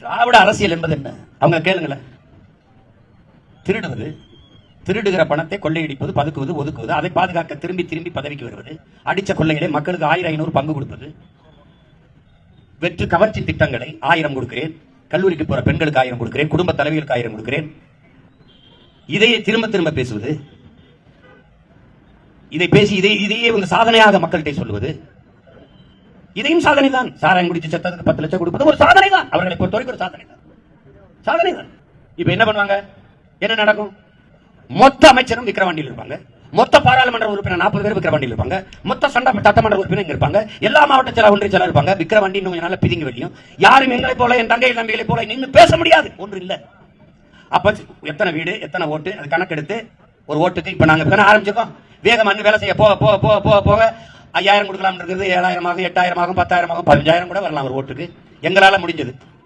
திராவிட அரசியல் என்பது என்ன? அவங்க கேளுங்களேன். திருடுவது, திருடுகிற பணத்தை கொள்ளையடிப்பது, பதுக்குவது, ஒதுக்குவது, அதை பாதுகாக்க திரும்பி திரும்பி பதவிக்கு வருவது, அடிச்ச கொள்ளைகளை மக்களுக்கு 1000-500 பங்கு கொடுப்பது, வெற்று கவர்ச்சி திட்டங்களை 1000 கொடுக்கிறேன், கல்லூரிக்கு போற பெண்களுக்கு 1000 கொடுக்கிறேன், குடும்ப தலைவிகளுக்கு 1000 கொடுக்கிறேன், இதையே திரும்ப திரும்ப பேசுவது, இதை பேசி இதையே உங்க சாதனையாக மக்கள்கிட்ட சொல்லுவது, இதையும் சாதனை தான். சாராயம் குடிச்சு செத்ததுக்கு 10 லட்சம் கொடுப்பது ஒரு சாதனை தான். அவர்களை பொறுத்தவரைக்கும் ஒரு சாதனை தான். சாதனை தான். இப்ப என்ன பண்ணுவாங்க? என்ன நடக்கும்? மொத்த அமைச்சரும் விக்கிரவாண்டியில் இருப்பாங்க, மொத்த பாராளுமன்ற உறுப்பினர் 40 பேர் விக்கிரவாண்டியில் இருப்பாங்க, மொத்த சட்டமன்ற உறுப்பினர் இங்க இருப்பாங்க, எல்லா மாவட்ட செயலர் ஒன்றிய செயலர் இருப்பாங்க. விக்கிரவாண்டி இன்னும் நல்ல பிதிங்கி வெளியும் யாரும் எங்களை போல என் தங்கை தம்பிகளை போல நின்று பேச முடியாது. ஒன்று இல்ல. அப்ப எத்தனை வீடு, எத்தனை ஓட்டு, அது கணக்கெடுத்து ஒரு ஓட்டுக்கு இப்ப நாங்க ஆரம்பிச்சிருக்கோம். வேகமா வேலை செய்ய போக போக போக போக போக 5000 கொடுக்கலாம் இருக்கிறது 7000 ஆகும், 8000 ஆகும், 10,000 ஆகும், 15,000 கூட வரலாம் ஒரு ஓட்டுக்கு. எங்களால முடிஞ்சது.